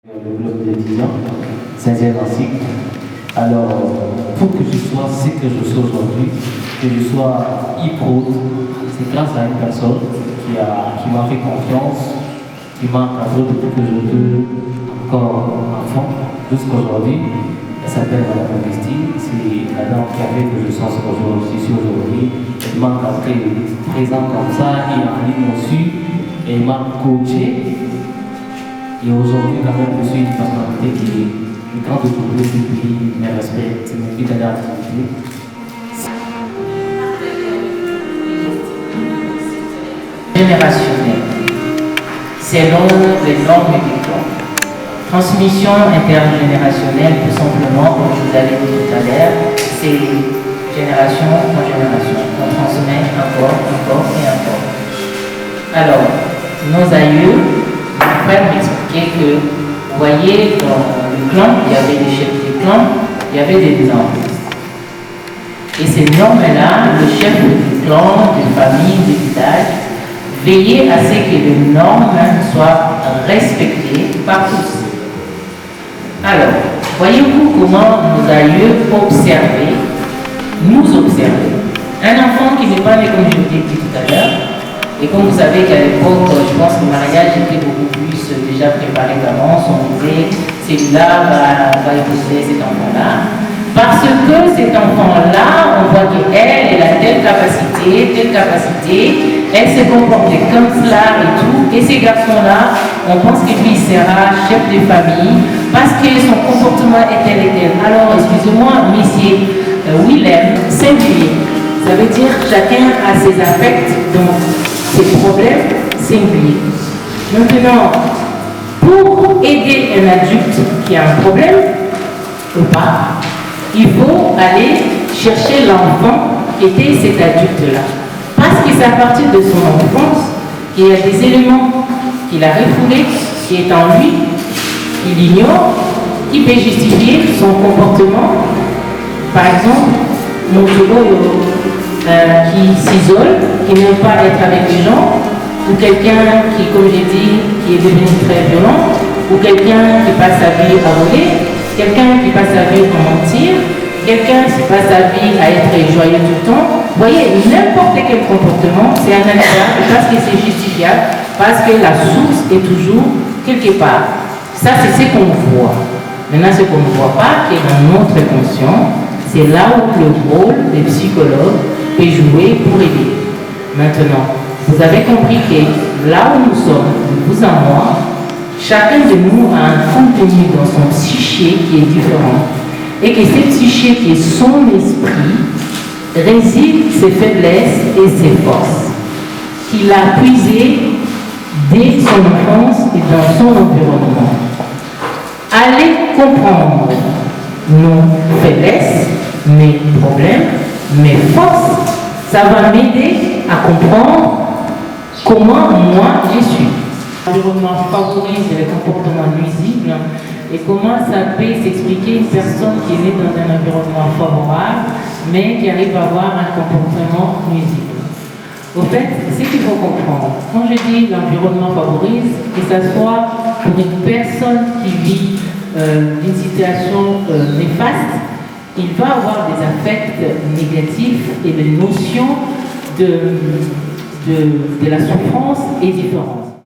Le club d'étudiants, 5e cycle. Alors, pour que je sois ce que je suis aujourd'hui, que je sois e-pro, c'est grâce à une personne qui m'a fait confiance, qui m'a encadré depuis que j'étais encore enfant jusqu'aujourd'hui. Elle s'appelle Madame Augustine, c'est la dame qui a fait que je sois ici aujourd'hui. Elle m'a encadré présent comme ça et en ligne aussi. Elle m'a coaché. Et aujourd'hui, quand même, je suis une personnalité qui est grande de tout le pays, mes respects, c'est mon vie d'aller à l'activité. Générationnel, selon les normes du temps. Transmission intergénérationnelle, tout simplement, comme je vous avais dit tout à l'heure, c'est génération en génération. On transmet encore et encore. Alors, nos aïeux, mon frère m'expliquait que, vous voyez, dans le clan, il y avait des chefs du clan, il y avait des normes. Et ces normes-là, le chef du clan, de famille, du village, veillait à ce que les normes soient respectées par tous. Alors, voyez-vous comment nos aïeux observaient, nous observaient. Un enfant qui n'est pas né, comme je vous l'ai dit tout à l'heure, et comme vous savez qu'à l'époque, je pense que le mariage était beaucoup plus déjà préparé d'avance, on disait, celui-là va épouser cet enfant-là. Parce que cet enfant-là, on voit qu'elle a telle capacité, elle s'est comportée comme cela et tout. Et ces garçons-là, on pense que lui sera chef de famille parce que son comportement est tel et tel. Alors, excusez-moi, monsieur Willem, singulier. Ça veut dire chacun a ses affects, donc ses problèmes singuliers. Maintenant, pour aider un adulte qui a un problème, ou pas, il faut aller chercher l'enfant qui était cet adulte-là. Parce que c'est à partir de son enfance qu'il y a des éléments qu'il a refoulés, qui est en lui, qu'il ignore, qui peut justifier son comportement. Par exemple, mon qui s'isole, qui n'aime pas être avec les gens, ou quelqu'un qui, comme j'ai dit, qui est devenu très violent, ou quelqu'un qui passe sa vie à voler, quelqu'un qui passe sa vie à mentir, quelqu'un qui passe sa vie à être joyeux tout le temps. Vous voyez, n'importe quel comportement, c'est un exemple parce que c'est justifiable, parce que la source est toujours quelque part. Ça, c'est ce qu'on voit. Maintenant, ce qu'on ne voit pas, qui est dans notre conscient, c'est là où le rôle des psychologues peut jouer pour aider. Maintenant, vous avez compris que là où nous sommes, vous en moi, chacun de nous a un contenu dans son psyché qui est différent. Et que ce psyché qui est son esprit réside ses faiblesses et ses forces, qu'il a puisées dès son enfance et dans son environnement. Allez comprendre nos faiblesses, mes problèmes, mes forces, ça va m'aider à comprendre comment moi je suis. L'environnement favorise les comportements nuisibles et comment ça peut s'expliquer une personne qui est née dans un environnement favorable mais qui arrive à avoir un comportement nuisible. Au fait, c'est ce qu'il faut comprendre. Quand je dis l'environnement favorise, que ce soit pour une personne qui vit une situation néfaste, il va avoir des affects négatifs et des notions de la souffrance est différente.